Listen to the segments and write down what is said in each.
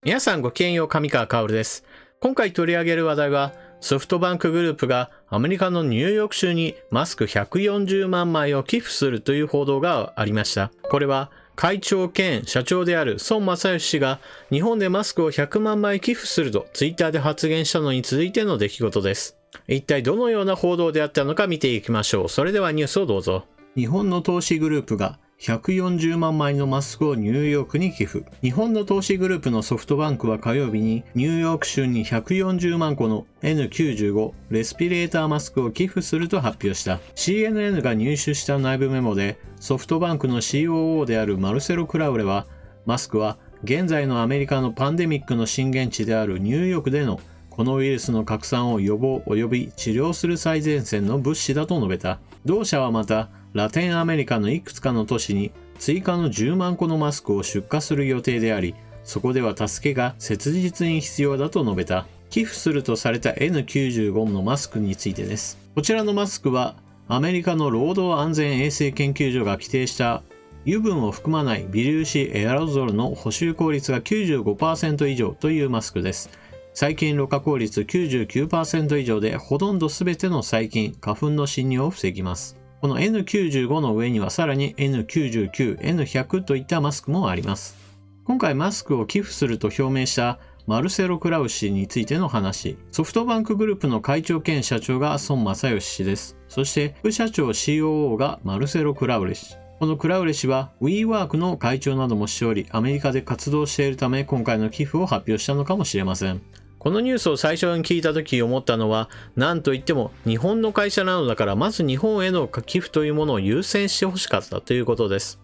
皆さんごきげんよう、上川薫です。今回取り上げる話題は、ソフトバンクグループがアメリカのニューヨーク州にマスク140万枚を寄付するという報道がありました。これは会長兼社長である孫正義氏が日本でマスクを100万枚寄付するとツイッターで発言したのに続いての出来事です。一体どのような報道であったのか見ていきましょう。それではニュースをどうぞ。日本の投資グループが140万枚のマスクをニューヨークに寄付。日本の投資グループのソフトバンクは火曜日にニューヨーク州に140万個の N95 レスピレーターマスクを寄付すると発表した。CNN が入手した内部メモでソフトバンクの COO であるマルセロ・クラウレは、マスクは現在のアメリカのパンデミックの震源地であるニューヨークでのこのウイルスの拡散を予防及び治療する最前線の物資だと述べた。同社はまたラテンアメリカのいくつかの都市に追加の10万個のマスクを出荷する予定であり、そこでは助けが切実に必要だと述べた。寄付するとされた N95 のマスクについてです。こちらのマスクはアメリカの労働安全衛生研究所が規定した油分を含まない微粒子エアロゾルの補修効率が 95% 以上というマスクです。細菌ろ過効率 99% 以上でほとんど全ての細菌、花粉の侵入を防ぎます。この N95 の上にはさらに N99、N100 といったマスクもあります。今回マスクを寄付すると表明したマルセロ・クラウ氏についての話。ソフトバンクグループの会長兼社長が孫正義氏です。そして副社長 COO がマルセロ・クラウレ氏。このクラウレ氏は WeWork の会長などもしており、アメリカで活動しているため今回の寄付を発表したのかもしれません。このニュースを最初に聞いた時思ったのは、何といっても日本の会社なのだからまず日本への寄付というものを優先してほしかったということです。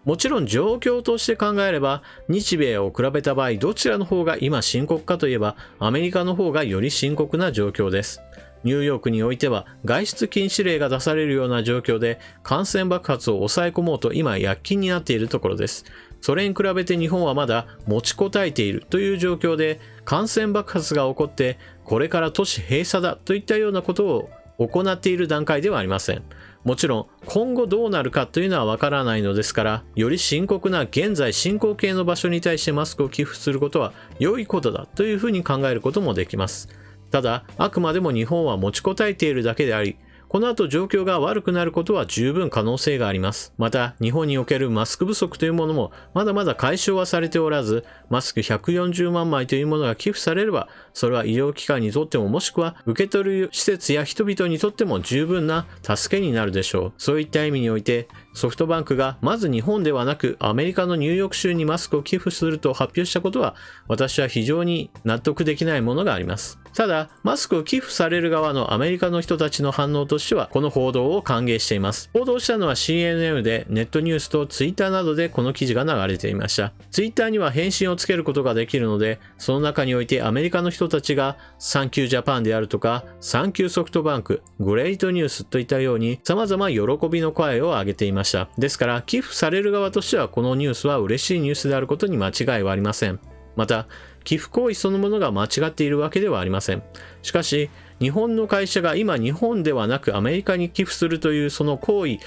もちろん状況として考えれば日米を比べた場合どちらの方が今深刻かといえばアメリカの方がより深刻な状況です。ニューヨークにおいては外出禁止令が出されるような状況で感染爆発を抑え込もうと今躍起になっているところです。それに比べて日本はまだ持ちこたえているという状況で感染爆発が起こってこれから都市閉鎖だといったようなことを行っている段階ではありません。もちろん今後どうなるかというのはわからないのですから、より深刻な現在進行形の場所に対してマスクを寄付することは良いことだというふうに考えることもできます。ただあくまでも日本は持ちこたえているだけであり、この後状況が悪くなることは十分可能性があります。また日本におけるマスク不足というものもまだまだ解消はされておらず、マスク140万枚というものが寄付されれば、それは医療機関にとってももしくは受け取る施設や人々にとっても十分な助けになるでしょう。そういった意味においてソフトバンクがまず日本ではなくアメリカのニューヨーク州にマスクを寄付すると発表したことは私は非常に納得できないものがあります。ただマスクを寄付される側のアメリカの人たちの反応としてはこの報道を歓迎しています。報道したのは CNN でネットニュースと Twitter などでこの記事が流れていました。Twitter には返信をつけることができるので、その中においてアメリカの人たちがサンキュージャパンであるとかサンキューソフトバンク、グレートニュースといったように様々喜びの声を上げていました。ですから寄付される側としてはこのニュースは嬉しいニュースであることに間違いはありません。また寄付行為そのものが間違っているわけではありません。しかし日本の会社が今日本ではなくアメリカに寄付するというその行為、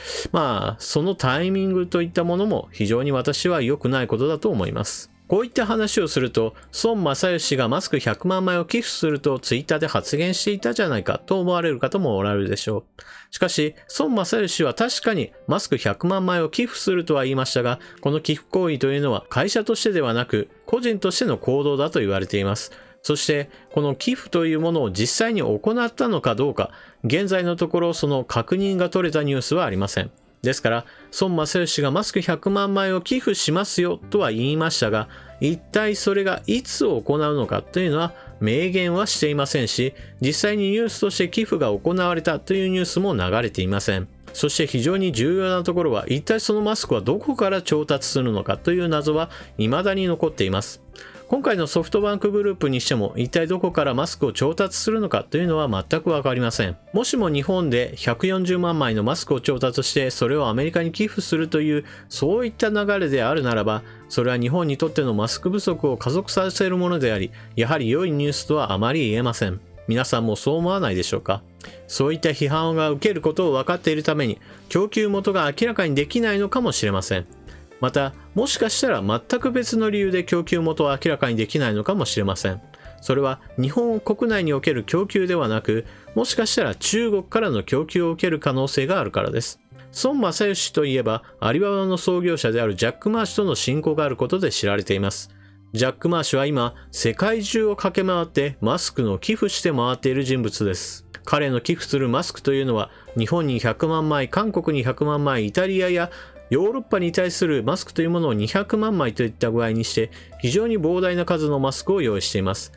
そのタイミングといったものも非常に私は良くないことだと思います。こういった話をすると、孫正義氏がマスク100万枚を寄付するとツイッターで発言していたじゃないかと思われる方もおられるでしょう。しかし、孫正義氏は確かにマスク100万枚を寄付するとは言いましたが、この寄付行為というのは会社としてではなく、個人としての行動だと言われています。そして、この寄付というものを実際に行ったのかどうか、現在のところその確認が取れたニュースはありません。ですから孫正義氏がマスク100万枚を寄付しますよとは言いましたが、一体それがいつ行うのかというのは明言はしていませんし、実際にニュースとして寄付が行われたというニュースも流れていません。そして非常に重要なところは、一体そのマスクはどこから調達するのかという謎は未だに残っています。今回のソフトバンクグループにしても一体どこからマスクを調達するのかというのは全くわかりません。もしも日本で140万枚のマスクを調達してそれをアメリカに寄付するというそういった流れであるならば、それは日本にとってのマスク不足を加速させるものであり、やはり良いニュースとはあまり言えません。皆さんもそう思わないでしょうか。そういった批判が受けることを分かっているために供給元が明らかにできないのかもしれません。また、もしかしたら全く別の理由で供給元を明らかにできないのかもしれません。それは日本国内における供給ではなく、もしかしたら中国からの供給を受ける可能性があるからです。孫正義氏といえば、アリババの創業者であるジャック・マー氏との親交があることで知られています。ジャック・マー氏は今、世界中を駆け回ってマスクの寄付して回っている人物です。彼の寄付するマスクというのは、日本に100万枚、韓国に100万枚、イタリアやヨーロッパに対するマスクというものを200万枚といった具合にして、非常に膨大な数のマスクを用意しています。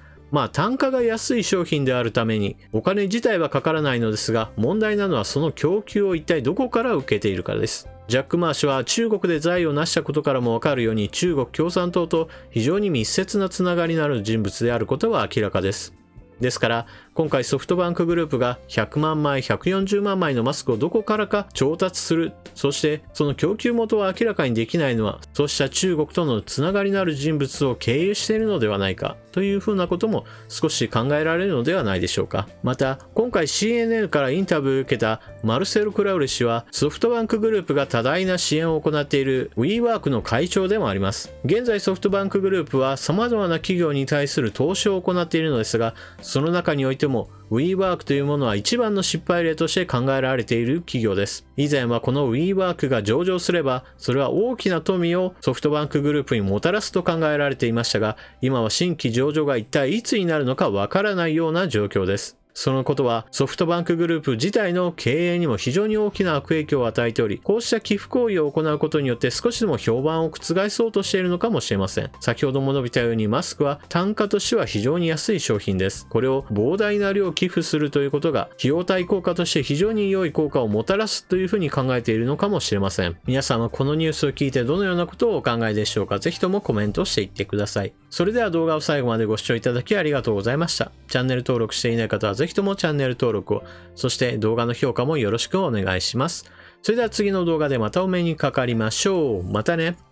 単価が安い商品であるためにお金自体はかからないのですが、問題なのはその供給を一体どこから受けているかです。ジャック・マー氏は中国で財を成したことからもわかるように、中国共産党と非常に密接なつながりのある人物であることは明らかです。ですから、今回ソフトバンクグループが100万枚、140万枚のマスクをどこからか調達する。そしてその供給元を明らかにできないのは、そうした中国とのつながりのある人物を経由しているのではないかというふうなことも少し考えられるのではないでしょうか。また、今回 CNN からインタビューを受けたマルセル・クラウレ氏は、ソフトバンクグループが多大な支援を行っている WeWork の会長でもあります。現在ソフトバンクグループは様々な企業に対する投資を行っているのですが、その中においてもWeWork というものは一番の失敗例として考えられている企業です。以前はこの WeWork が上場すれば、それは大きな富をソフトバンクグループにもたらすと考えられていましたが、今は新規上場が一体いつになるのかわからないような状況です。そのことはソフトバンクグループ自体の経営にも非常に大きな悪影響を与えており、こうした寄付行為を行うことによって少しでも評判を覆そうとしているのかもしれません。先ほども述べたように、マスクは単価としては非常に安い商品です。これを膨大な量寄付するということが費用対効果として非常に良い効果をもたらすというふうに考えているのかもしれません。皆さんはこのニュースを聞いてどのようなことをお考えでしょうか。ぜひともコメントしていってください。それでは動画を最後までご視聴いただきありがとうございました。チャンネル登録していない方はぜひともチャンネル登録を、そして動画の評価もよろしくお願いします。それでは次の動画でまたお目にかかりましょう。またね。